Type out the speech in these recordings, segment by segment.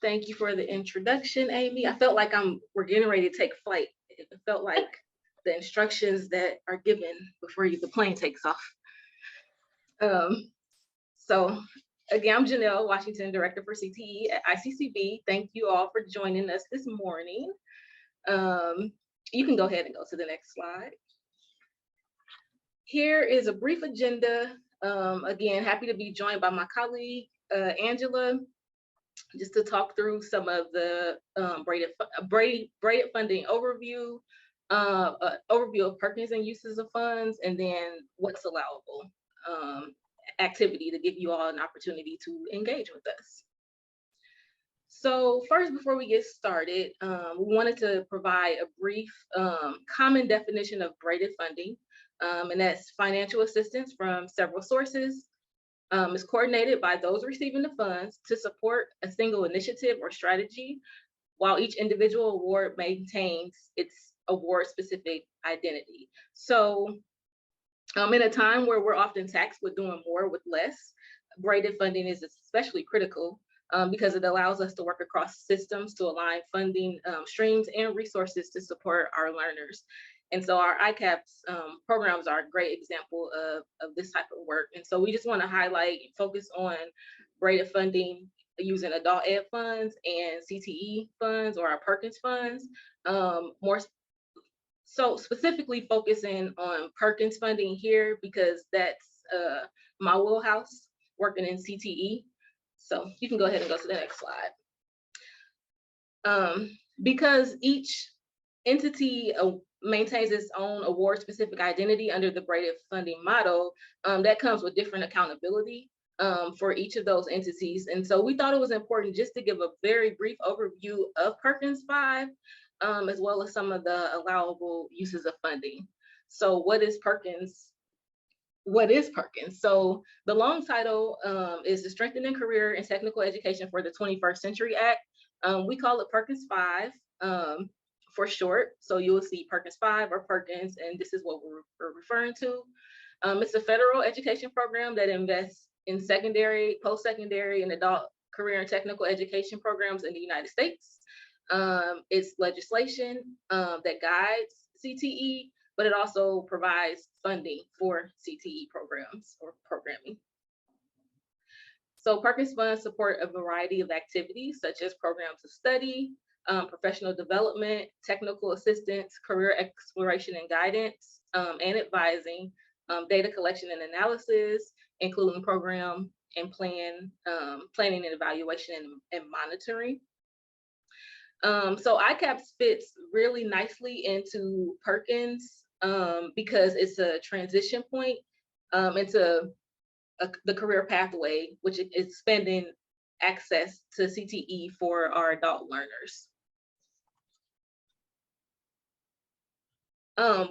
Thank you for the introduction, Amy. I felt like we're getting ready to take flight. It felt like the instructions that are given before the plane takes off. Um, so again, I'm Janelle Washington, Director for CTE at ICCB. Thank you all for joining us this morning. You can go ahead and go to the next slide. Here is a brief agenda. Again, happy to be joined by my colleague, Angela, just to talk through some of the braided funding overview, overview of Perkins and uses of funds, and then what's allowable activity to give you all an opportunity to engage with us. So first, before we get started, we wanted to provide a brief common definition of braided funding, and that's financial assistance from several sources. Is coordinated by those receiving the funds to support a single initiative or strategy, while each individual award maintains its award-specific identity. So in a time where we're often taxed with doing more with less, braided funding is especially critical because it allows us to work across systems to align funding streams and resources to support our learners. And so our ICAPS programs are a great example of this type of work. And so we just want to highlight and focus on braided funding using adult ed funds and CTE funds or our Perkins funds. So specifically focusing on Perkins funding here because that's my wheelhouse, working in CTE. So you can go ahead and go to the next slide. Because each entity maintains its own award-specific identity under the braided funding model, that comes with different accountability for each of those entities. And so we thought it was important just to give a very brief overview of Perkins V, as well as some of the allowable uses of funding. So what is Perkins? What is Perkins? So the long title is the Strengthening Career and Technical Education for the 21st Century Act. We call it Perkins V for short. So you will see Perkins V or Perkins, and this is what we're referring to. It's a federal education program that invests in secondary, post-secondary, and adult career and technical education programs in the United States. It's legislation that guides CTE, but it also provides funding for CTE programs or programming. So Perkins funds support a variety of activities such as programs of study, professional development, technical assistance, career exploration and guidance, and advising, data collection and analysis, including program and planning and evaluation and monitoring. So ICAPS fits really nicely into Perkins because it's a transition point into the career pathway, which is expanding access to CTE for our adult learners.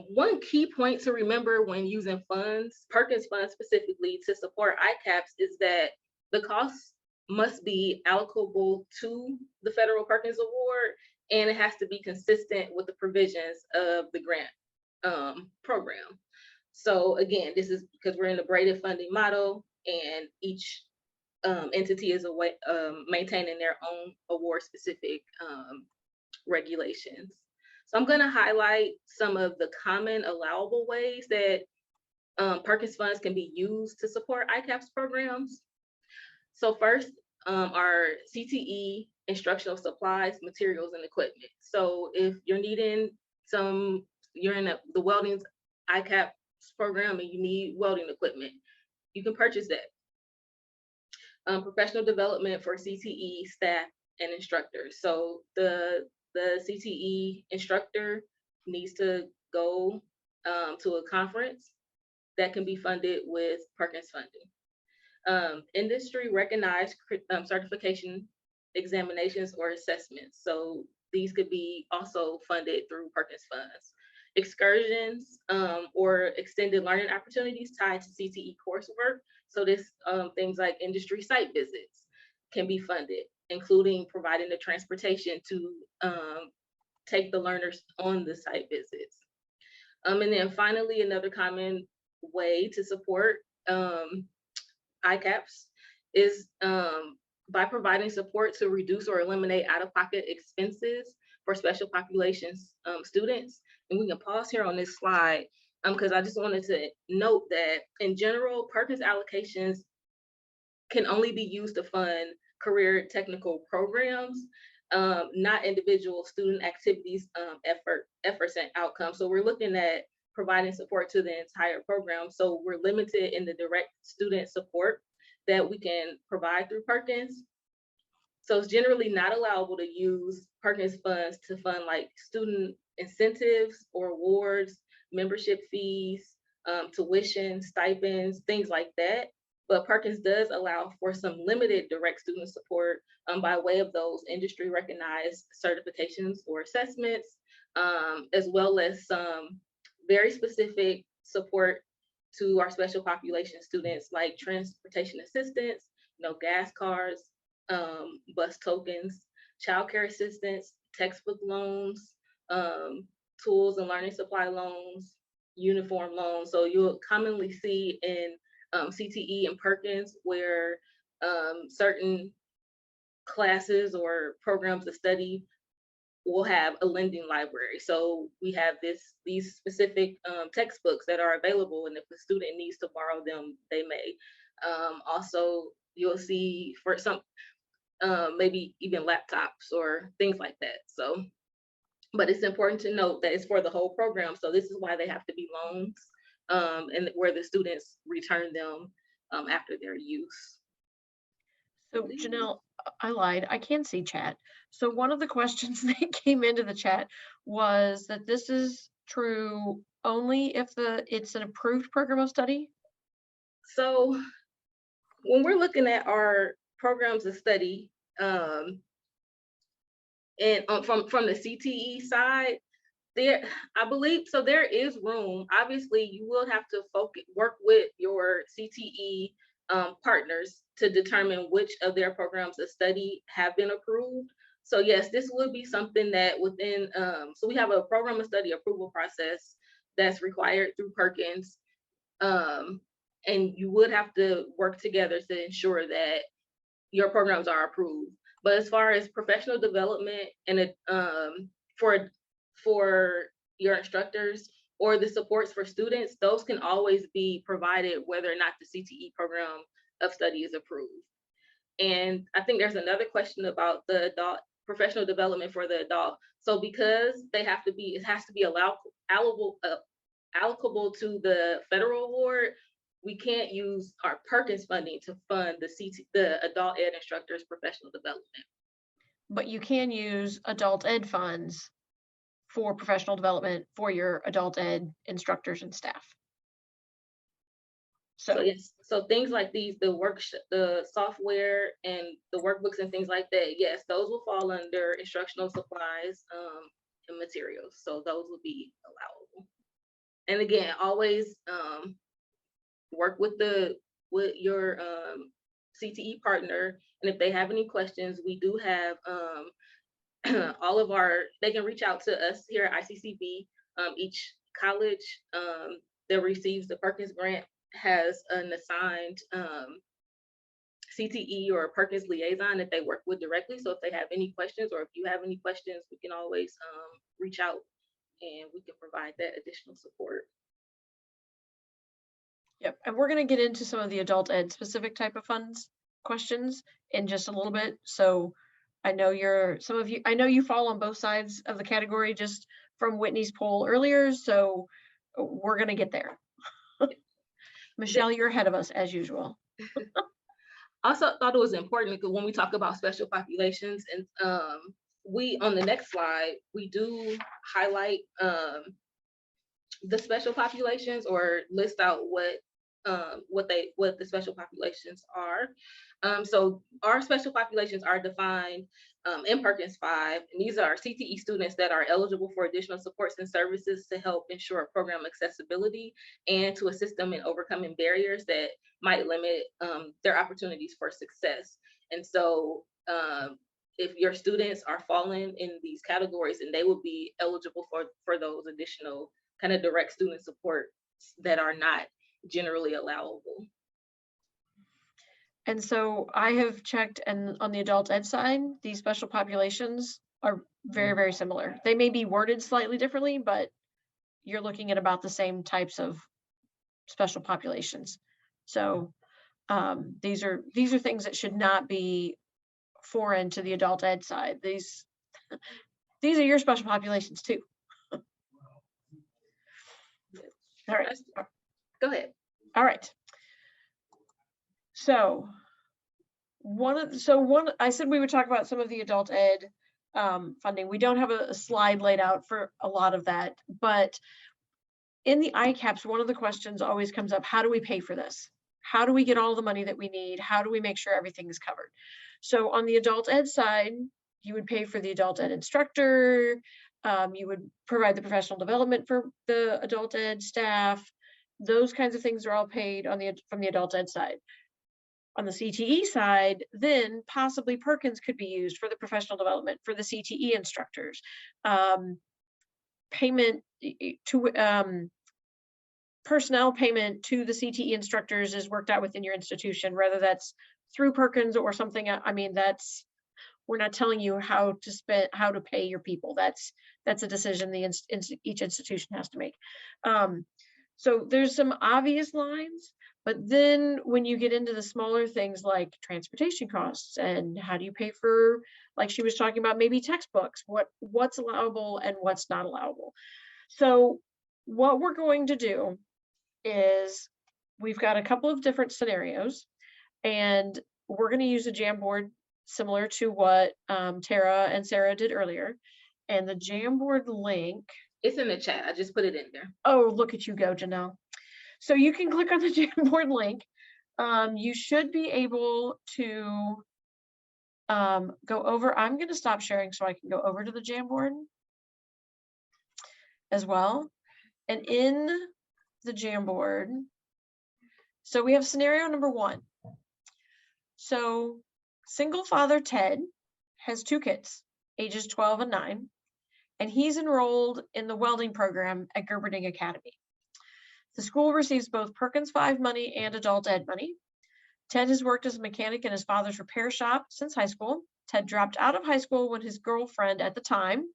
One key point to remember when using funds, Perkins funds specifically, to support ICAPS is that the costs must be allocable to the Federal Perkins Award, and it has to be consistent with the provisions of the grant program. So again, this is because we're in the braided funding model, and each entity is maintaining their own award-specific regulations. So I'm going to highlight some of the common allowable ways that Perkins funds can be used to support ICAPS programs. So first, are CTE instructional supplies, materials, and equipment. So if you're needing you're in the welding ICAPS program and you need welding equipment, you can purchase that. Professional development for CTE staff and instructors. So the CTE instructor needs to go to a conference that can be funded with Perkins funding. Industry recognized certification examinations or assessments. So these could be also funded through Perkins funds. Excursions or extended learning opportunities tied to CTE coursework. So this things like industry site visits can be funded, including providing the transportation to take the learners on the site visits. And then finally, another common way to support ICAPS is by providing support to reduce or eliminate out-of-pocket expenses for special populations students. And we can pause here on this slide because I just wanted to note that in general, Perkins allocations can only be used to fund career technical programs, not individual student activities, efforts and outcomes. So we're looking at providing support to the entire program. So we're limited in the direct student support that we can provide through Perkins. So it's generally not allowable to use Perkins funds to fund like student incentives or awards, membership fees, tuition, stipends, things like that. But Perkins does allow for some limited direct student support by way of those industry recognized certifications or assessments, as well as some very specific support to our special population students like transportation assistance, gas cards, bus tokens, childcare assistance, textbook loans, tools and learning supply loans, uniform loans. So you'll commonly see in CTE and Perkins where certain classes or programs of study will have a lending library. So we have these specific textbooks that are available, and if the student needs to borrow them, they may. Also, you'll see for some maybe even laptops or things like that. So, but it's important to note that it's for the whole program. So this is why they have to be loans, and where the students return them after their use. So Janelle, I lied, I can see chat. So one of the questions that came into the chat was that this is true only if it's an approved program of study? So when we're looking at our programs of study, and from the CTE side, I believe so. There is room. Obviously, you will have to work with your CTE partners to determine which of their programs of study have been approved. So yes, this would be something that within. So we have a program of study approval process that's required through Perkins, and you would have to work together to ensure that your programs are approved. But as far as professional development and for your instructors or the supports for students, those can always be provided whether or not the CTE program of study is approved. And I think there's another question about the adult professional development for the adult. So because it has to be allowable to the federal award, we can't use our Perkins funding to fund the adult ed instructors' professional development. But you can use adult ed funds for professional development for your adult ed instructors and staff. So yes, so things like these, the software and the workbooks and things like that, yes, those will fall under instructional supplies and materials. So those will be allowable. And again, always work with your CTE partner, and if they have any questions, we do have they can reach out to us here at ICCB. Each college that receives the Perkins grant has an assigned CTE or Perkins liaison that they work with directly. So if they have any questions, or if you have any questions, we can always reach out and we can provide that additional support. Yep, and we're going to get into some of the adult ed specific type of funds questions in just a little bit. So I know I know you fall on both sides of the category just from Whitney's poll earlier. So we're going to get there. Michelle, you're ahead of us as usual. Also thought it was important because when we talk about special populations, and we on the next slide, we do highlight the special populations or list out what the special populations are. So our special populations are defined in Perkins V, and these are CTE students that are eligible for additional supports and services to help ensure program accessibility and to assist them in overcoming barriers that might limit their opportunities for success. And so if your students are falling in these categories, and they will be eligible for those additional kind of direct student support that are not generally allowable. And so I have checked, and on the adult ed side, these special populations are very, very similar. They may be worded slightly differently, but you're looking at about the same types of special populations. So these are things that should not be foreign to the adult ed side. These are your special populations too. All right. Go ahead. All right. So I said we would talk about some of the adult ed funding. We don't have a slide laid out for a lot of that, but in the ICAPS, one of the questions always comes up: how do we pay for this? How do we get all the money that we need? How do we make sure everything is covered? So on the adult ed side, you would pay for the adult ed instructor. You would provide the professional development for the adult ed staff. Those kinds of things are all paid from the adult ed side. On the CTE side, then possibly Perkins could be used for the professional development for the CTE instructors. Payment to personnel payment to the CTE instructors is worked out within your institution, whether that's through Perkins or something. I mean, we're not telling you how to pay your people. That's a decision each institution has to make. So there's some obvious lines, but then when you get into the smaller things like transportation costs and how do you pay for, like she was talking about, maybe textbooks, what's allowable and what's not allowable. So what we're going to do is we've got a couple of different scenarios, and we're going to use a Jamboard similar to what Tara and Sarah did earlier. And the Jamboard link, it's in the chat. I just put it in there. Oh, look at you go, Janelle. So you can click on the Jamboard link. You should be able to go over. I'm going to stop sharing so I can go over to the Jamboard as well. And in the Jamboard, so we have scenario number 1. So single father Ted has 2 kids, ages 12 and 9, and he's enrolled in the welding program at Gerberding Academy. The school receives both Perkins V money and adult ed money. Ted has worked as a mechanic in his father's repair shop since high school. Ted dropped out of high school when his girlfriend at the time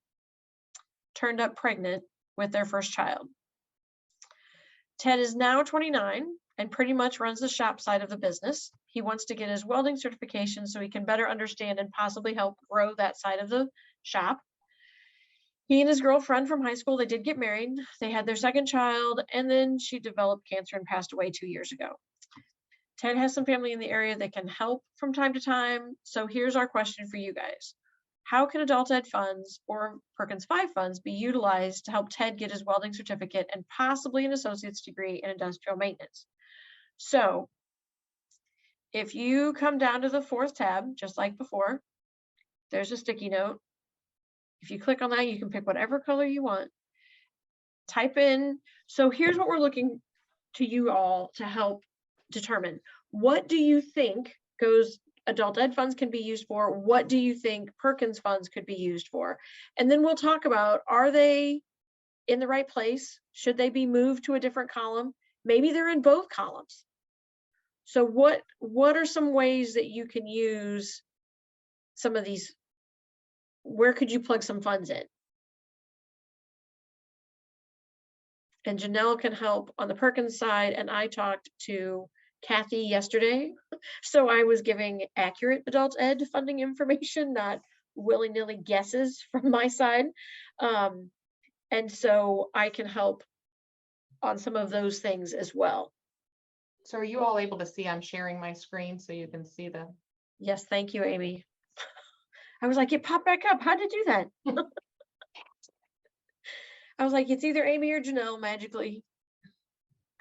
turned up pregnant with their first child. Ted is now 29 and pretty much runs the shop side of the business. He wants to get his welding certification so he can better understand and possibly help grow that side of the shop. He and his girlfriend from high school, they did get married. They had their second child, and then she developed cancer and passed away 2 years ago. Ted has some family in the area that can help from time to time. So here's our question for you guys. How can adult ed funds or Perkins V funds be utilized to help Ted get his welding certificate and possibly an associate's degree in industrial maintenance? So if you come down to the 4th tab, just like before, there's a sticky note. If you click on that, you can pick whatever color you want. Type in, so here's what we're looking to you all to help determine. What do you think adult ed funds can be used for? What do you think Perkins funds could be used for? And then we'll talk about, are they in the right place? Should they be moved to a different column? Maybe they're in both columns. So what are some ways that you can use some of these? Where could you plug some funds in? And Janelle can help on the Perkins side, and I talked to Kathy yesterday. So I was giving accurate adult ed funding information, not willy-nilly guesses from my side. And so I can help on some of those things as well. So are you all able to see I'm sharing my screen so you can see the? Yes, thank you, Amy. I was like, it popped back up. How did it do that? I was like, it's either Amy or Janelle magically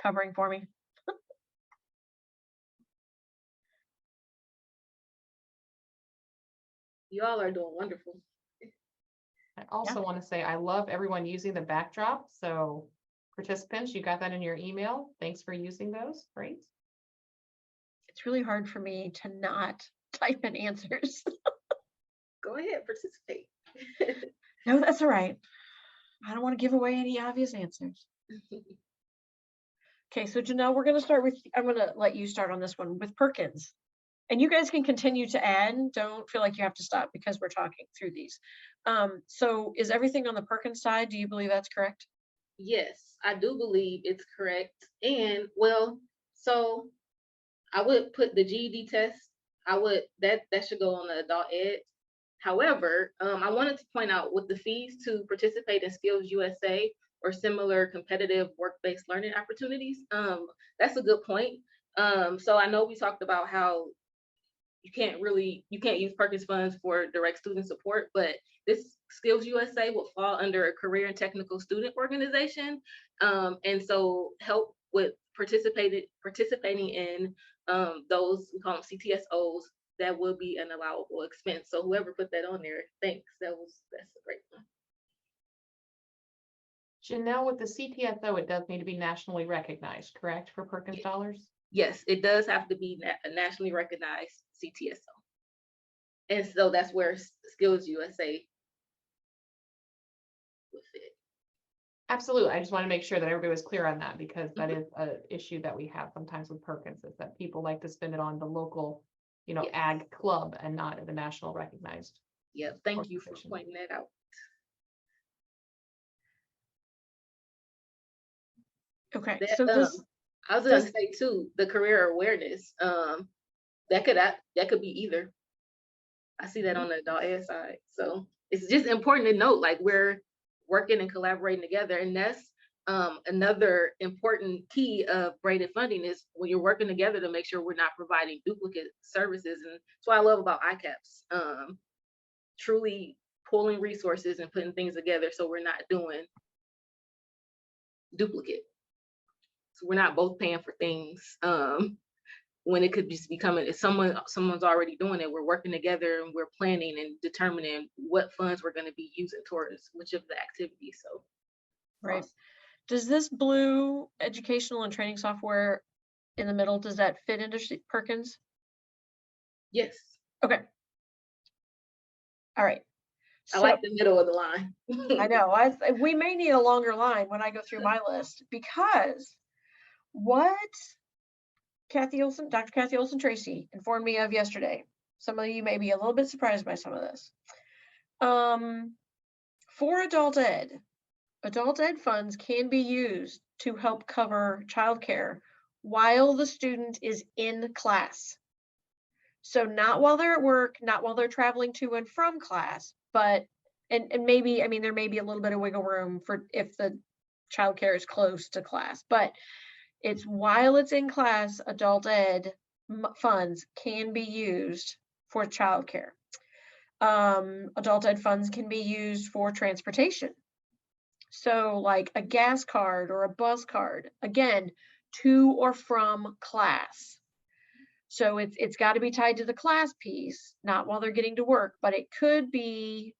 covering for me. You all are doing wonderful. I also want to say I love everyone using the backdrop. So participants, you got that in your email. Thanks for using those. Great. It's really hard for me to not type in answers. Go ahead, participate. No, that's all right. I don't want to give away any obvious answers. Okay, so Janelle, we're going to start with, I'm going to let you start on this one with Perkins. And you guys can continue to add. Don't feel like you have to stop because we're talking through these. So is everything on the Perkins side? Do you believe that's correct? Yes, I do believe it's correct. And well, so I would put the GED test. That should go on the adult ed. However, I wanted to point out with the fees to participate in Skills USA or similar competitive work-based learning opportunities. That's a good point. So I know we talked about how you can't use Perkins funds for direct student support, but this Skills USA will fall under a career and technical student organization. And so help with participating in those, we call them CTSOs, that will be an allowable expense. So whoever put that on there, thanks. That's a great one. Janelle, with the CTSO, it does need to be nationally recognized, correct, for Perkins dollars? Yes, it does have to be a nationally recognized CTSO. And so that's where Skills USA would fit. Absolutely. I just want to make sure that everybody was clear on that, because that is an issue that we have sometimes with Perkins, is that people like to spend it on the local, Yes. ag club and not at the national recognized. Yeah, thank you for organization. pointing that out. Okay, That, so this, I was gonna say too, the career awareness, that could be either. I see that on the adult ed side. So it's just important to note, like, we're working and collaborating together. And that's another important key of braided funding, is when you're working together to make sure we're not providing duplicate services. And that's what I love about ICAPS, truly pulling resources and putting things together so we're not doing duplicate. So we're not both paying for things when it could just be coming. If someone's already doing it, we're working together and we're planning and determining what funds we're going to be using towards which of the activities. So right. awesome. Does this blue educational and training software in the middle, does that fit into Perkins? Yes. Okay. All right. I like the middle of the line. I know. We may need a longer line when I go through my list, because what Dr. Kathy Olson Tracy informed me of yesterday, some of you may be a little bit surprised by some of this. For adult ed funds can be used to help cover childcare while the student is in class. So not while they're at work, not while they're traveling to and from class, but, and maybe, I mean, there may be a little bit of wiggle room for if the childcare is close to class, but it's while it's in class, adult ed funds can be used for childcare. Adult ed funds can be used for transportation. So like a gas card or a bus card, again, to or from class. So it's got to be tied to the class piece, not while they're getting to work, but it could be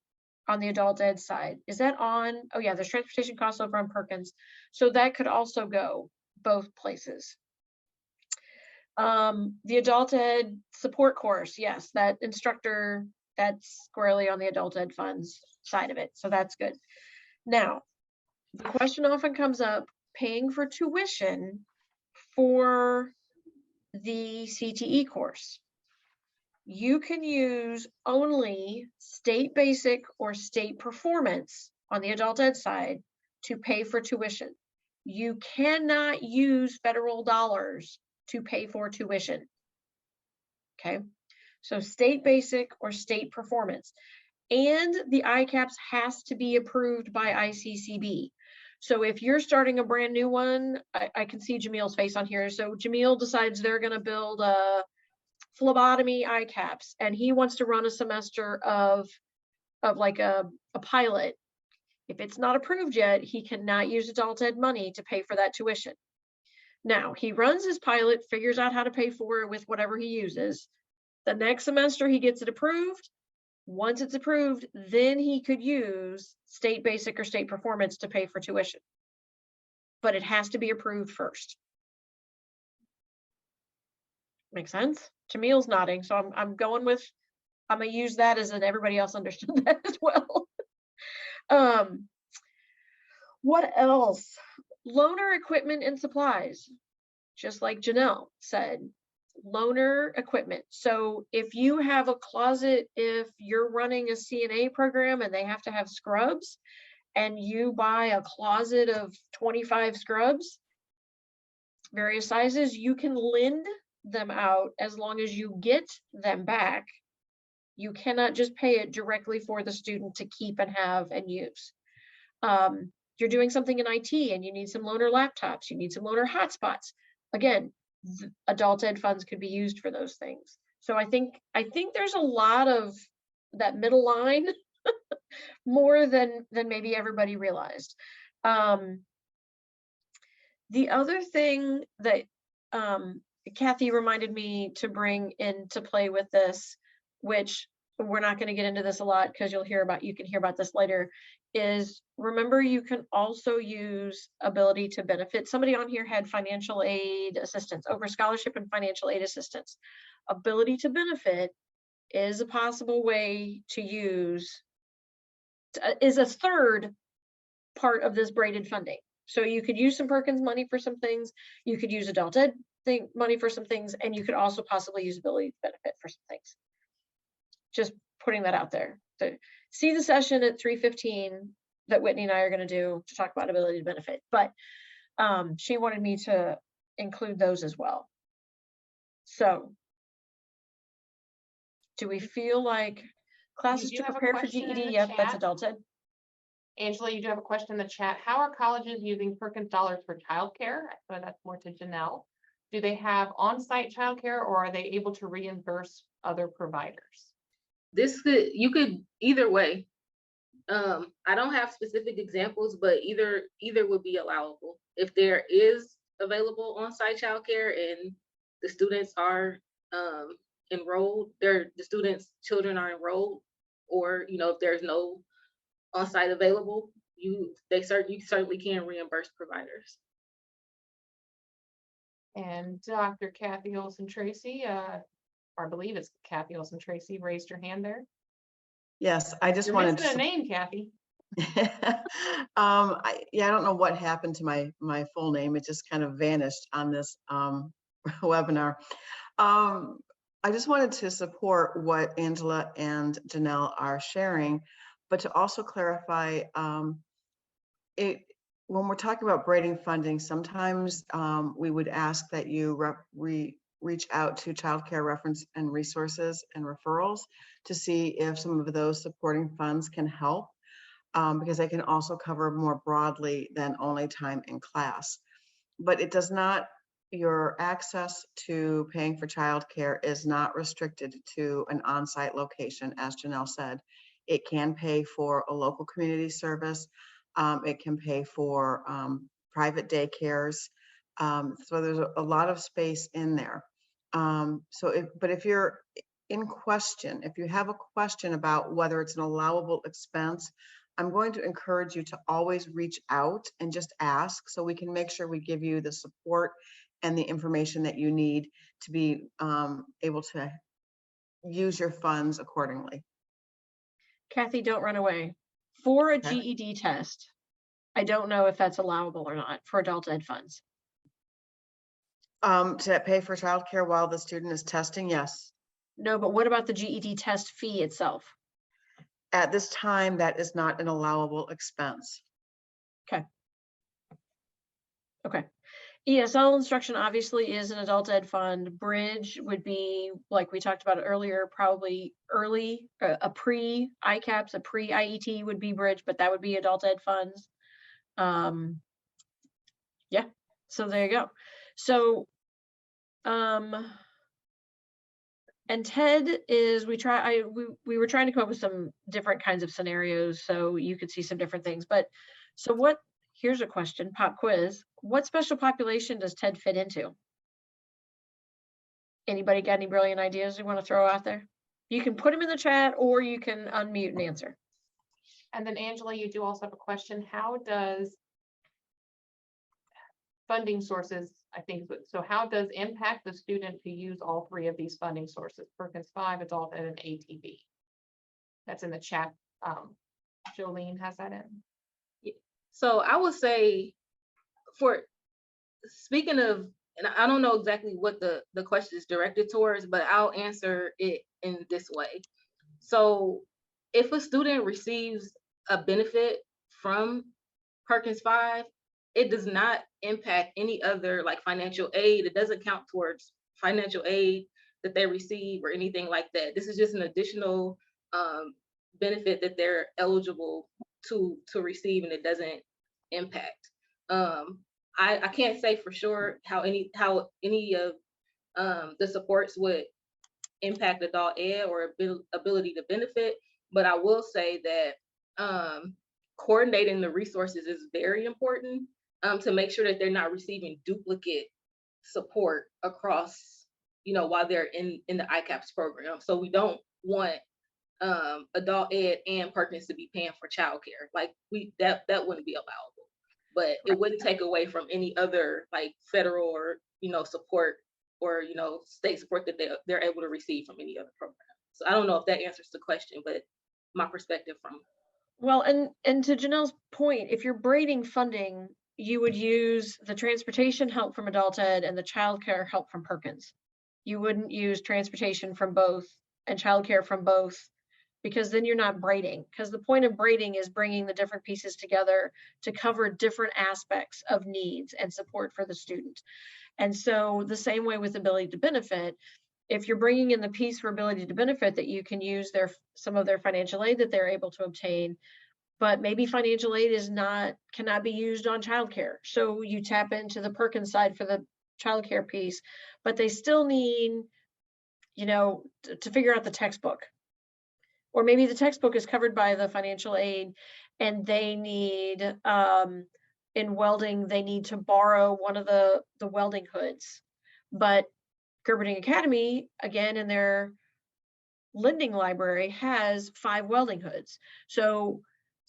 on the adult ed side. Is that on? Oh yeah, there's transportation costs over on Perkins. So that could also go both places. The adult ed support course, yes, that instructor, that's squarely on the adult ed funds side of it. So that's good. Now, the question often comes up, paying for tuition for the CTE course. You can use only state basic or state performance on the adult ed side to pay for tuition. You cannot use federal dollars to pay for tuition. Okay, so state basic or state performance. And the ICAPS has to be approved by ICCB. So if you're starting a brand new one, I can see Jamil's face on here. So Jamil decides they're going to build a phlebotomy ICAPS, and he wants to run a semester of like a pilot. If it's not approved yet, he cannot use adult ed money to pay for that tuition. Now, he runs his pilot, figures out how to pay for it with whatever he uses. The next semester, he gets it approved. Once it's approved, then he could use state basic or state performance to pay for tuition. But it has to be approved first. Make sense? Jamil's nodding, so I'm going with, I'm gonna use that as in everybody else understood that as well. What else? Loaner equipment and supplies. Just like Janelle said, loaner equipment. So if you have a closet, if you're running a CNA program and they have to have scrubs, and you buy a closet of 25 scrubs, various sizes, you can lend them out as long as you get them back. You cannot just pay it directly for the student to keep and have and use. You're doing something in IT and you need some loaner laptops, you need some loaner hotspots. Again, adult ed funds could be used for those things. So I think there's a lot of that middle line more than maybe everybody realized. The other thing that Kathy reminded me to bring into play with this, which we're not going to get into this a lot because you can hear about this later, is remember you can also use ability to benefit. Somebody on here had financial aid assistance over scholarship and financial aid assistance. Ability to benefit is a possible way to use, is a third part of this braided funding. So you could use some Perkins money for some things, you could use adult ed money for some things, and you could also possibly use ability to benefit for some things. Just putting that out there. So see the session at 3:15 that Whitney and I are going to do to talk about ability to benefit, but she wanted me to include those as well. So do we feel like classes to prepare for GED? Yep, that's adult ed. Angela, you do have a question in the chat. How are colleges using Perkins dollars for childcare? So that's more to Janelle. Do they have on-site childcare, or are they able to reimburse other providers? You could either way. I don't have specific examples, but either would be allowable. If there is available on-site childcare and the students are enrolled, the students' children are enrolled, or if there's no on-site available, you certainly can reimburse providers. And Dr. Kathy Olson-Tracy, or I believe it's Kathy Olson-Tracy, raised her hand there. Yes, I just wanted to. You're missing a name, Kathy. I don't know what happened to my full name. It just kind of vanished on this webinar. I just wanted to support what Angela and Janelle are sharing, but to also clarify, when we're talking about braiding funding, sometimes we would ask that you reach out to child care reference and resources and referrals to see if some of those supporting funds can help, because they can also cover more broadly than only time in class. But it does not, your access to paying for child care is not restricted to an on-site location, as Janelle said. It can pay for a local community service. It can pay for private daycares. So there's a lot of space in there. But if you're in question, if you have a question about whether it's an allowable expense, I'm going to encourage you to always reach out and just ask, so we can make sure we give you the support and the information that you need to be able to use your funds accordingly. Kathy, don't run away. For a GED test, I don't know if that's allowable or not for adult ed funds. To pay for childcare while the student is testing, yes. No, but what about the GED test fee itself? At this time, that is not an allowable expense. Okay. Okay. ESL instruction obviously is an adult ed fund. Bridge would be, like we talked about earlier, probably early, a pre-ICAPS, a pre-IET would be Bridge, but that would be adult ed funds. Yeah, so there you go. So, and TED is, we were trying to come up with some different kinds of scenarios so you could see some different things. But so what, here's a question, pop quiz. What special population does TED fit into? Anybody got any brilliant ideas you want to throw out there? You can put them in the chat or you can unmute and answer. And then Angela, you do also have a question. How does funding sources, I think, so how does impact the student who use all three of these funding sources, Perkins V, adult ed, and ATB? That's in the chat. Jolene has that in. So I would say, for speaking of and I don't know exactly what the question is directed towards, but I'll answer it in this way. So if a student receives a benefit from Perkins V, it does not impact any other like financial aid. It doesn't count towards financial aid that they receive or anything like that. This is just an additional benefit that they're eligible to receive, and it doesn't impact. I can't say for sure how any of the supports would impact adult ed or ability to benefit, but I will say that coordinating the resources is very important to make sure that they're not receiving duplicate support across, while they're in the ICAPS program. So we don't want adult ed and Perkins to be paying for childcare. Like that wouldn't be allowable, but it wouldn't take away from any other like federal or support or state support that they're able to receive from any other program. So I don't know if that answers the question, but my perspective from. Well, and to Janelle's point, if you're braiding funding, you would use the transportation help from adult ed and the childcare help from Perkins. You wouldn't use transportation from both and childcare from both, because then you're not braiding. Because the point of braiding is bringing the different pieces together to cover different aspects of needs and support for the student. And so the same way with ability to benefit, if you're bringing in the piece for ability to benefit, that you can use some of their financial aid that they're able to obtain, but maybe financial aid cannot be used on childcare. So you tap into the Perkins side for the childcare piece, but they still need, to figure out the textbook. Or maybe the textbook is covered by the financial aid and they need, in welding, they need to borrow one of the welding hoods. But Convening Academy, again, in their lending library has 5 welding hoods. So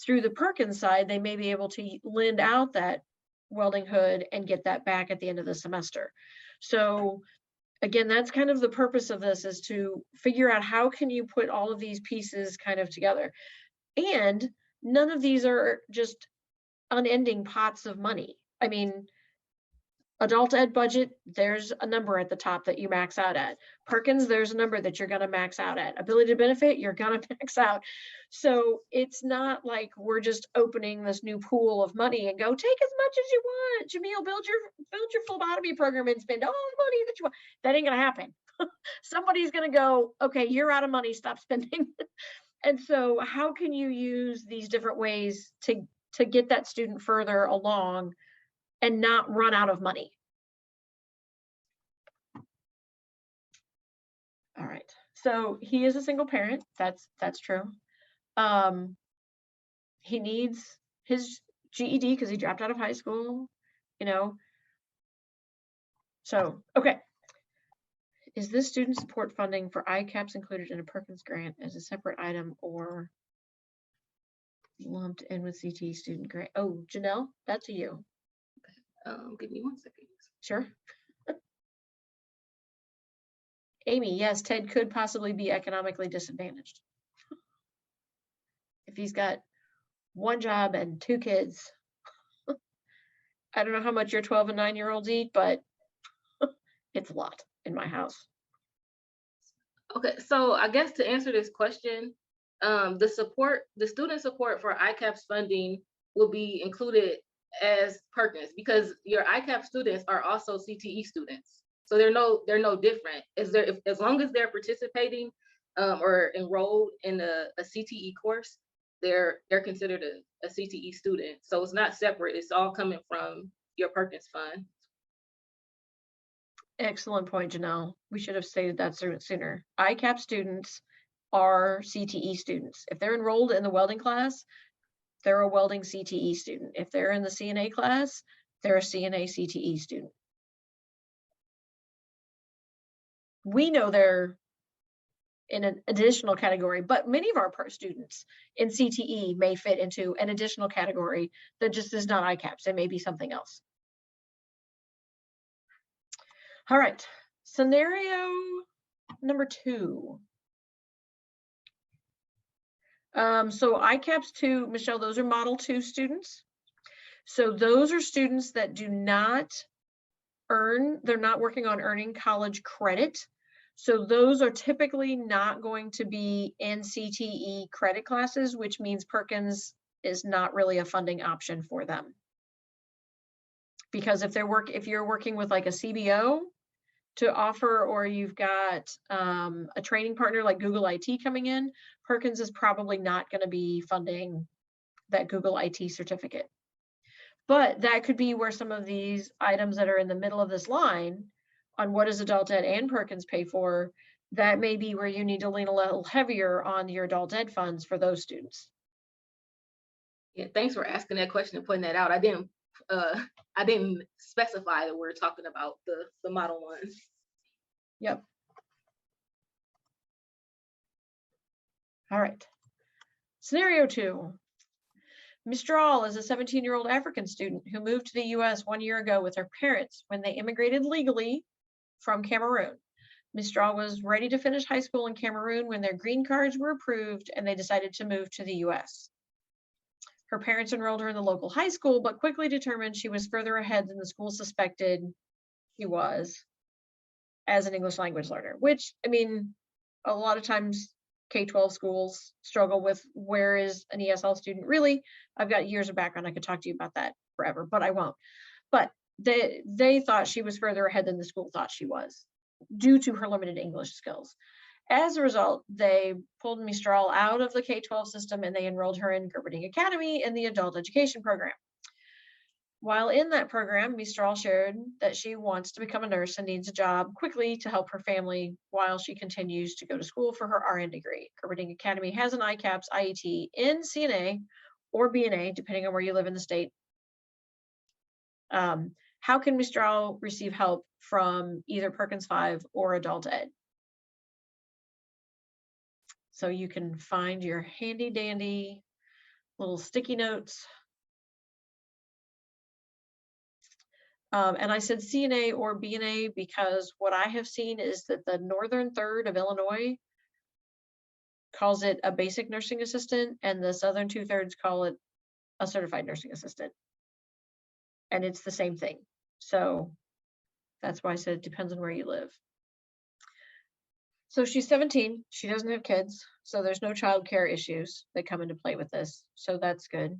through the Perkins side, they may be able to lend out that welding hood and get that back at the end of the semester. So again, that's kind of the purpose of this, is to figure out how can you put all of these pieces kind of together. And none of these are just unending pots of money. I mean, adult ed budget, there's a number at the top that you max out at. Perkins, there's a number that you're going to max out at. Ability to benefit, you're going to max out. So it's not like we're just opening this new pool of money and go take as much as you want. Jamil, build your phlebotomy program and spend all the money that you want. That ain't going to happen. Somebody's going to go, okay, you're out of money, stop spending. And so how can you use these different ways to get that student further along and not run out of money? All right, so he is a single parent. That's true. He needs his GED because he dropped out of high school, So, okay. Is this student support funding for ICAPS included in a Perkins grant as a separate item or lumped in with CTE student grant? Oh, Janelle, that's to you. Give me 1 second. Sure. Amy, yes, Ted could possibly be economically disadvantaged. If he's got 1 job and 2 kids. I don't know how much your 12 and 9-year-olds eat, but it's a lot in my house. Okay, so I guess to answer this question, the student support for ICAPS funding will be included as Perkins, because your ICAPS students are also CTE students. So they're no different. As long as they're participating or enrolled in a CTE course, they're considered a CTE student. So it's not separate. It's all coming from your Perkins fund. Excellent point, Janelle. We should have stated that sooner. ICAPS students are CTE students. If they're enrolled in the welding class, they're a welding CTE student. If they're in the CNA class, they're a CNA CTE student. We know they're in an additional category, but many of our students in CTE may fit into an additional category that just is not ICAPS. It may be something else. All right, scenario number 2. So ICAPS 2, Michelle, those are Model 2 students. So those are students that do not they're not working on earning college credit. So those are typically not going to be NCTE credit classes, which means Perkins is not really a funding option for them. Because if you're working with like a CBO to offer, or you've got a training partner like Google IT coming in, Perkins is probably not going to be funding that Google IT certificate. But that could be where some of these items that are in the middle of this line on what does adult ed and Perkins pay for, that may be where you need to lean a little heavier on your adult ed funds for those students. Yeah, thanks for asking that question and pointing that out. I didn't specify that we're talking about the model one. Yep. All right. Scenario 2. Mistral is a 17-year-old African student who moved to the US 1 year ago with her parents when they immigrated legally from Cameroon. Mistral was ready to finish high school in Cameroon when their green cards were approved and they decided to move to the US. Her parents enrolled her in the local high school, but quickly determined she was further ahead than the school suspected she was as an English language learner, which, I mean, a lot of times K-12 schools struggle with where is an ESL student really. I've got years of background. I could talk to you about that forever, but I won't. But they thought she was further ahead than the school thought she was due to her limited English skills. As a result, they pulled Mistral out of the K-12 system and they enrolled her in Convening Academy in the adult education program. While in that program, Mistral shared that she wants to become a nurse and needs a job quickly to help her family while she continues to go to school for her RN degree. Convening Academy has an ICAPS IET in CNA or BNA, depending on where you live in the state. How can Mistral receive help from either Perkins V or adult ed? So you can find your handy dandy little sticky notes. And I said CNA or BNA because what I have seen is that the northern third of Illinois calls it a basic nursing assistant and the southern 2/3 call it a certified nursing assistant. And it's the same thing. So that's why I said it depends on where you live. So she's 17, she doesn't have kids, so there's no childcare issues that come into play with this. So that's good.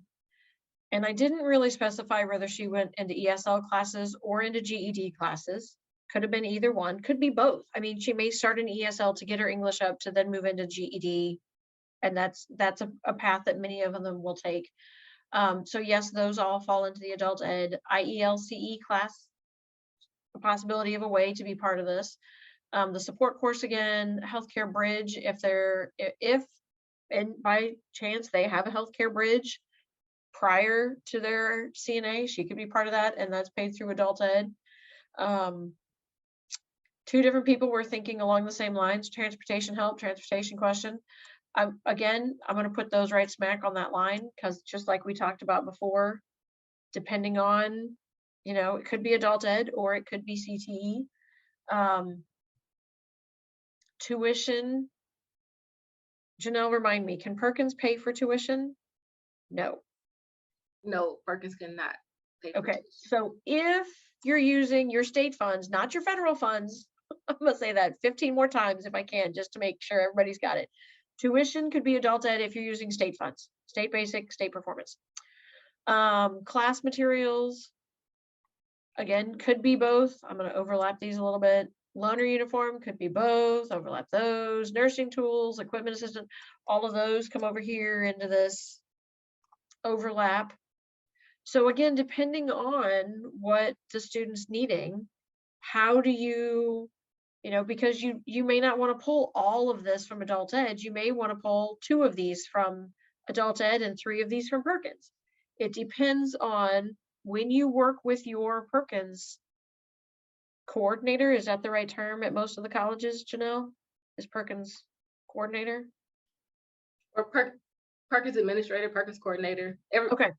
And I didn't really specify whether she went into ESL classes or into GED classes. Could have been either one, could be both. I mean, she may start in ESL to get her English up to then move into GED. And that's a path that many of them will take. So yes, those all fall into the adult ed IELCE class, a possibility of a way to be part of this. The support course again, healthcare bridge, if and by chance they have a healthcare bridge prior to their CNA, she could be part of that, and that's paid through adult ed. Two different people were thinking along the same lines, transportation help, transportation question. I'm going to put those right smack on that line because just like we talked about before, depending on, it could be adult ed or it could be CTE. Tuition, Janelle, remind me, can Perkins pay for tuition? No. No, Perkins cannot pay for Okay, tuition. so if you're using your state funds, not your federal funds, I'm gonna say that 15 more times if I can, just to make sure everybody's got it. Tuition could be adult ed if you're using state funds, state basic, state performance. Class materials, again, could be both. I'm gonna overlap these a little bit. Loaner uniform could be both, overlap those. Nursing tools, equipment assistant, all of those come over here into this overlap. So again, depending on what the student's needing, how do you, because you may not want to pull all of this from adult ed, you may want to pull 2 of these from adult ed and 3 of these from Perkins. It depends on when you work with your Perkins coordinator. Is that the right term at most of the colleges, Janelle? Is Perkins coordinator? Or Perkins administrator, Perkins coordinator. Okay.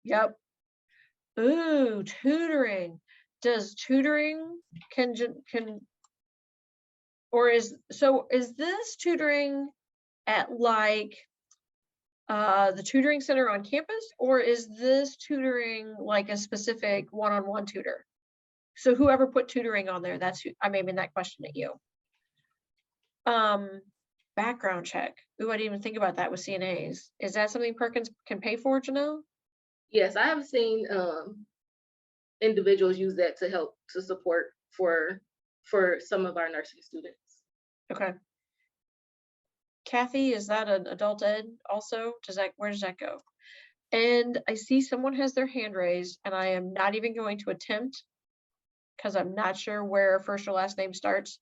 Yep. Ooh, tutoring. Does tutoring or is this tutoring at like the tutoring center on campus, or is this tutoring like a specific one-on-one tutor? So whoever put tutoring on there, that's who, I'm aiming that question at you. Background check. Ooh, I didn't even think about that with CNAs. Is that something Perkins can pay for, Janelle? Yes, I have seen individuals use that to help to support for some of our nursing students. Okay. Kathy, is that an adult ed also? Where does that go? And I see someone has their hand raised, and I am not even going to attempt because I'm not sure where first or last name starts.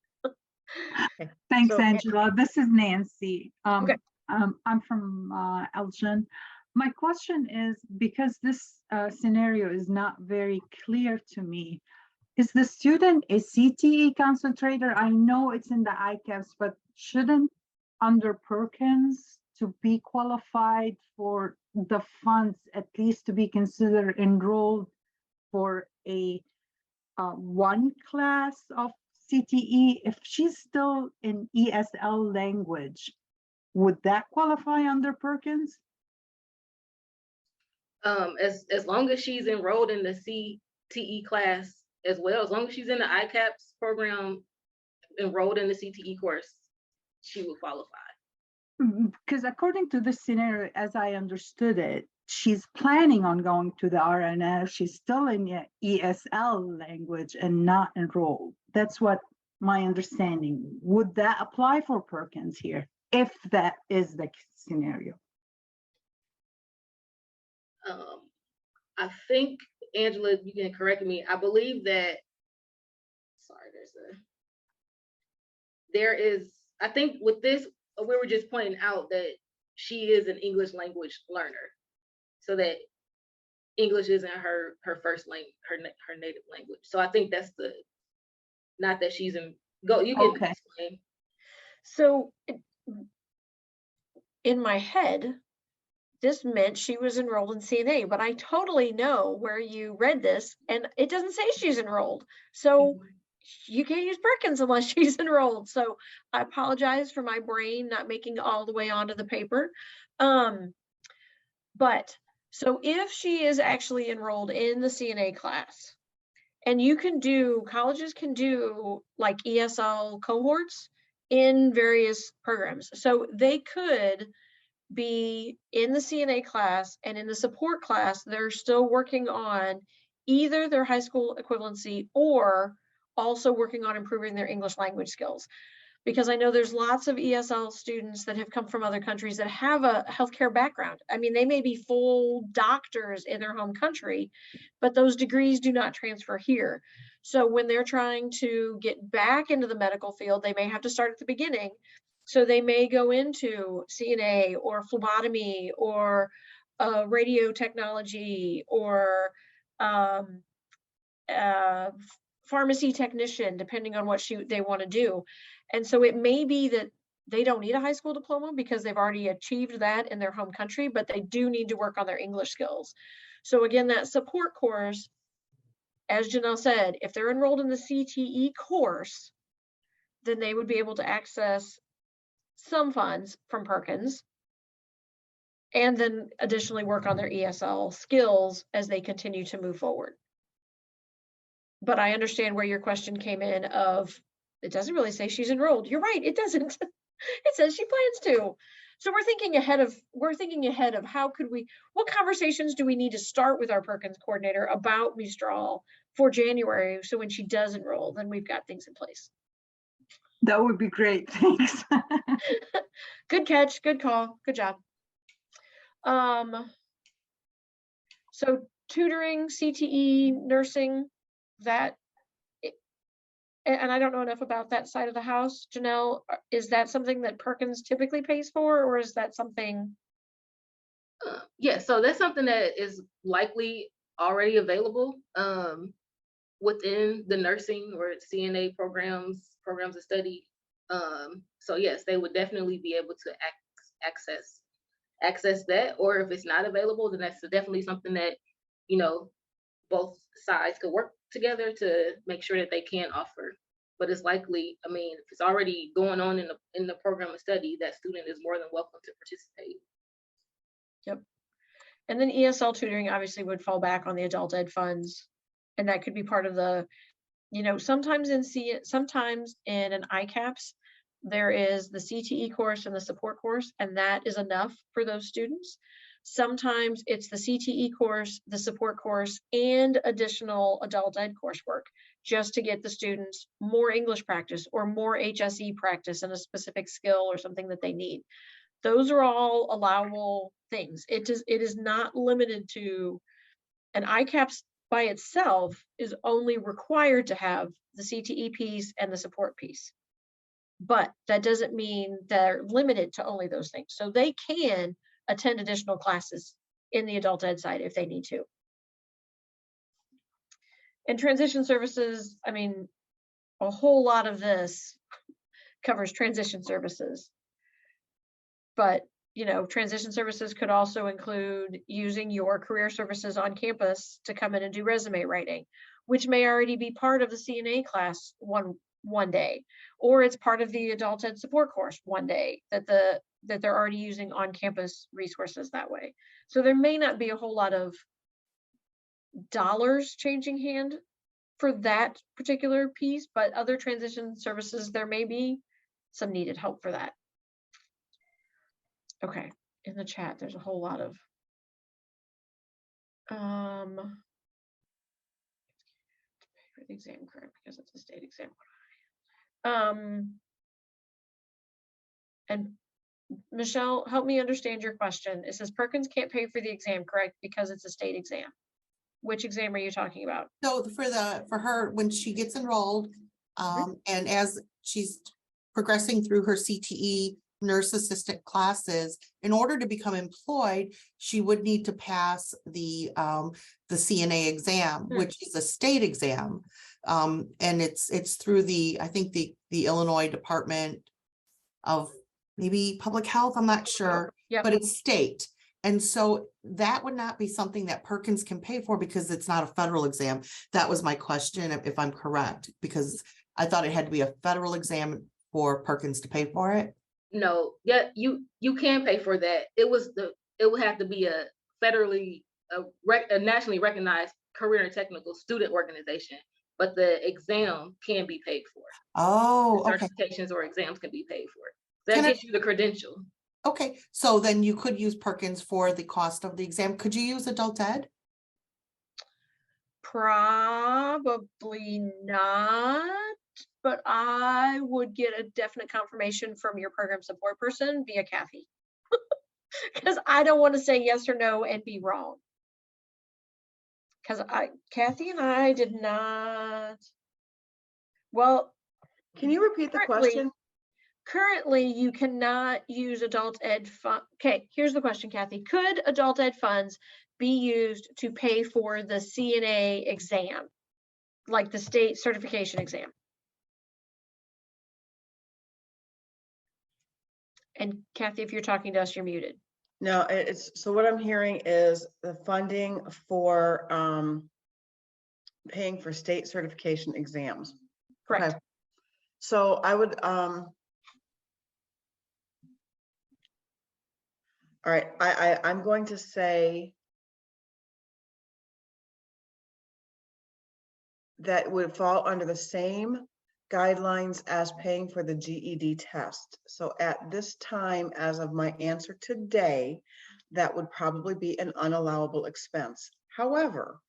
Thanks, So, Angela. This is Nancy. Okay. I'm from Elgin. My question is, because this scenario is not very clear to me, is the student a CTE concentrator? I know it's in the ICAPS, but shouldn't under Perkins to be qualified for the funds, at least to be considered enrolled for a one class of CTE? If she's still in ESL language, would that qualify under Perkins? As long as she's enrolled in the CTE class as well, as long as she's in the ICAPS program, enrolled in the CTE course, she will qualify. Because according to this scenario, as I understood it, she's planning on going to the RNF. She's still in the ESL language and not enrolled. That's what my understanding. Would that apply for Perkins here, if that is the scenario? I think, Angela, you can correct me. I believe that, I think with this, we were just pointing out that she is an English language learner, so that English isn't her first language, her native language. So I think that's not that she's in, you can Okay. explain. So in my head, this meant she was enrolled in CNA, but I totally know where you read this and it doesn't say she's enrolled. So you can't use Perkins unless she's enrolled. So I apologize for my brain not making all the way onto the paper. But so if she is actually enrolled in the CNA class, and colleges can do like ESL cohorts in various programs. So they could be in the CNA class, and in the support class, they're still working on either their high school equivalency or also working on improving their English language skills. Because I know there's lots of ESL students that have come from other countries that have a healthcare background. I mean, they may be full doctors in their home country, but those degrees do not transfer here. So when they're trying to get back into the medical field, they may have to start at the beginning. So they may go into CNA or phlebotomy or radio technology or pharmacy technician, depending on what they want to do. And so it may be that they don't need a high school diploma because they've already achieved that in their home country, but they do need to work on their English skills. So again, that support course, as Janelle said, if they're enrolled in the CTE course, then they would be able to access some funds from Perkins and then additionally work on their ESL skills as they continue to move forward. But I understand where your question came in of, it doesn't really say she's enrolled. You're right, it doesn't. It says she plans to. So we're thinking ahead of what conversations do we need to start with our Perkins coordinator about Mistral for January, so when she does enroll, then we've got things in place. That would be great. Thanks. Good catch, good call, good job. So tutoring, CTE, nursing, and I don't know enough about that side of the house. Janelle, is that something that Perkins typically pays for, or is that something? Yeah, so that's something that is likely already available within the nursing or CNA programs of study. So yes, they would definitely be able to access that, or if it's not available, then that's definitely something that, both sides could work together to make sure that they can offer. But it's likely, I mean, if it's already going on in the program of study, that student is more than welcome to participate. And then ESL tutoring obviously would fall back on the adult ed funds. And that could be part of the, you know, sometimes in an ICAPS, there is the CTE course and the support course, and that is enough for those students. Sometimes it's the CTE course, the support course, and additional adult ed coursework, just to get the students more English practice or more HSE practice in a specific skill or something that they need. Those are all allowable things. It is not limited to an ICAPS by itself is only required to have the CTE piece and the support piece. But that doesn't mean they're limited to only those things. So they can attend additional classes in the adult ed side if they need to. And transition services, I mean, a whole lot of this covers transition services. But, you know, transition services could also include using your career services on campus to come in and do resume writing, which may already be part of the CNA class one day, or it's part of the adult ed support course one day that they're already using on campus resources that way. So there may not be a whole lot of dollars changing hand for that particular piece, but other transition services, there may be some needed help for that. Okay, in the chat, there's a whole lot of for the exam credit because it's a state exam. And Michelle, help me understand your question. It says Perkins can't pay for the exam, correct? Because it's a state exam. Which exam are you talking about? So for her, when she gets enrolled, and as she's progressing through her CTE nurse assistant classes, in order to become employed, she would need to pass the CNA exam, which is a state exam. And it's through I think the Illinois Department of maybe Public Health, I'm not sure, Yep. but it's state. And so that would not be something that Perkins can pay for because it's not a federal exam. That was my question, if I'm correct, because I thought it had to be a federal exam for Perkins to pay for it. No, yeah, you can pay for that. It would have to be a federally, a nationally recognized career and technical student organization, but the exam can be paid for. Oh, okay. Certifications or exams can be paid for. That gets you the credential. Okay, so then you could use Perkins for the cost of the exam. Could you use adult ed? Probably not, but I would get a definite confirmation from your program support person via Kathy. Because I don't want to say yes or no and be wrong. Because Kathy and I did not. Well, Can you repeat the question? Currently, you cannot use adult ed fund. Okay, here's the question, Kathy. Could adult ed funds be used to pay for the CNA exam, like the state certification exam? And Kathy, if you're talking to us, you're muted. No, so what I'm hearing is the funding for paying for state certification exams. Correct. Okay. So I would all right, I'm going to say that would fall under the same guidelines as paying for the GED test. So at this time, as of my answer today, that would probably be an unallowable expense. However,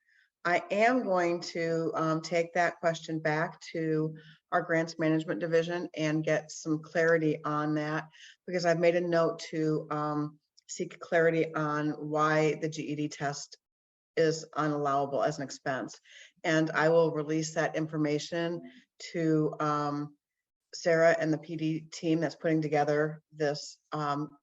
I am going to take that question back to our grants management division and get some clarity on that, because I've made a note to seek clarity on why the GED test is unallowable as an expense. And I will release that information to Sarah and the PD team that's putting together this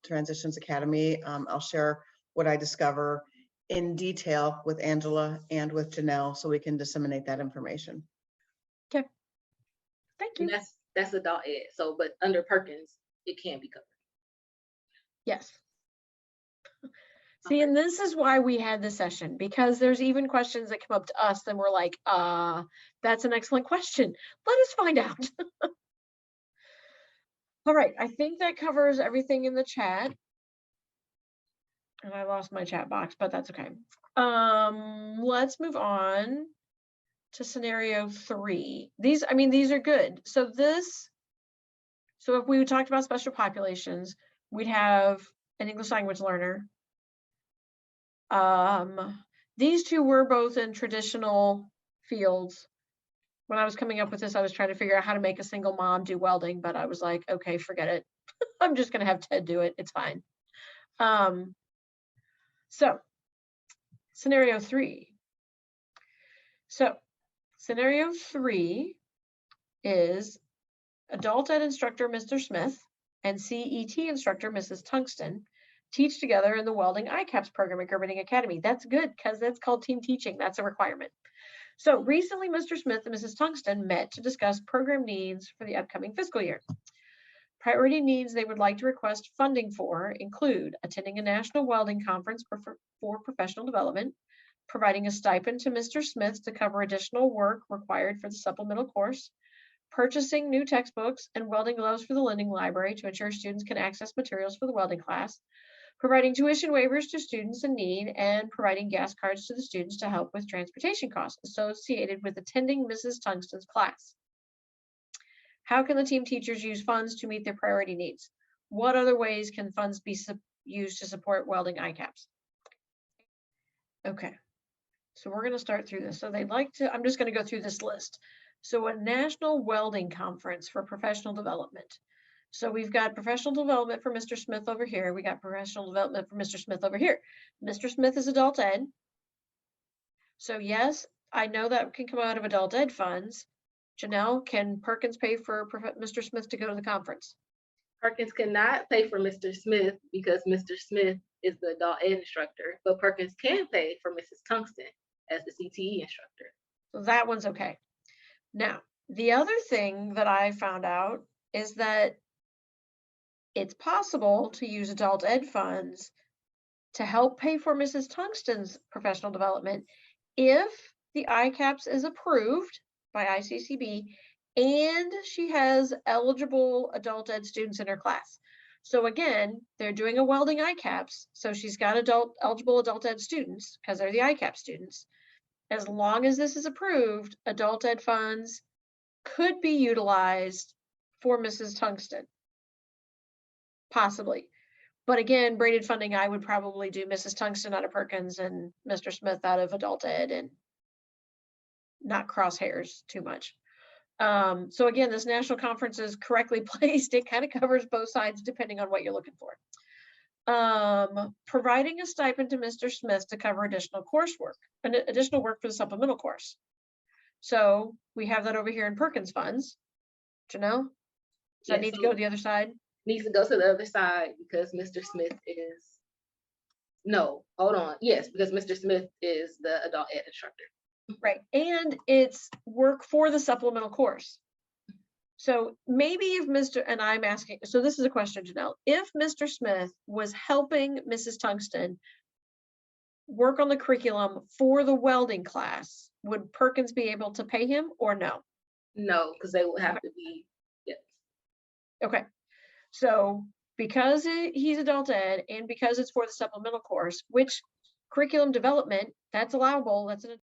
Transitions Academy. I'll share what I discover in detail with Angela and with Janelle so we can disseminate that information. Okay. Thank you. And that's adult ed. So, but under Perkins, it can be covered. Yes. See, and this is why we had this session, because there's even questions that come up to us and we're like, that's an excellent question. Let us find out. All right, I think that covers everything in the chat. And I lost my chat box, but that's okay. Let's move on to scenario 3. These are good. So if we talked about special populations, we'd have an English language learner. These two were both in traditional fields. When I was coming up with this, I was trying to figure out how to make a single mom do welding, but I was like, okay, forget it. I'm just gonna have Ted do it. It's fine. So scenario 3. So scenario 3 is adult ed instructor Mr. Smith and CET instructor Mrs. Tungsten teach together in the welding ICAPS program at Convening Academy. That's good because that's called team teaching. That's a requirement. So recently, Mr. Smith and Mrs. Tungsten met to discuss program needs for the upcoming fiscal year. Priority needs they would like to request funding for include attending a national welding conference for professional development, providing a stipend to Mr. Smith to cover additional work required for the supplemental course, purchasing new textbooks and welding gloves for the lending library to ensure students can access materials for the welding class, providing tuition waivers to students in need, and providing gas cards to the students to help with transportation costs associated with attending Mrs. Tungsten's class. How can the team teachers use funds to meet their priority needs? What other ways can funds be used to support welding ICAPS? Okay, so we're going to start through this. So they'd like to, I'm just going to go through this list. So a national welding conference for professional development. So we've got professional development for Mr. Smith over here. We got professional development for Mr. Smith over here. Mr. Smith is adult ed. So yes, I know that can come out of adult ed funds. Janelle, can Perkins pay for Mr. Smith to go to the conference? Perkins cannot pay for Mr. Smith because Mr. Smith is the adult ed instructor, but Perkins can pay for Mrs. Tungsten as the CTE instructor. So that one's okay. Now, the other thing that I found out is that it's possible to use adult ed funds to help pay for Mrs. Tungsten's professional development if the ICAPS is approved by ICCB and she has eligible adult ed students in her class. So again, they're doing a welding ICAPS, so she's got eligible adult ed students because they're the ICAPS students. As long as this is approved, adult ed funds could be utilized for Mrs. Tungsten. Possibly. But again, braided funding, I would probably do Mrs. Tungsten out of Perkins and Mr. Smith out of adult ed and not crosshairs too much. So again, this national conference is correctly placed. It kind of covers both sides depending on what you're looking for. Providing a stipend to Mr. Smith to cover additional coursework, additional work for the supplemental course. So we have that over here in Perkins funds. Janelle, does that need to go to the other side? Needs to go to the other side because Mr. Smith is, no, hold on. Yes, because Mr. Smith is the adult ed instructor. Right, and it's work for the supplemental course. So maybe if Mr., and I'm asking, so this is a question, Janelle, if Mr. Smith was helping Mrs. Tungsten work on the curriculum for the welding class, would Perkins be able to pay him or no? No, because they would have to be, yes. Okay, so because he's adult ed and because it's for the supplemental course, which curriculum development, that's allowable, that's an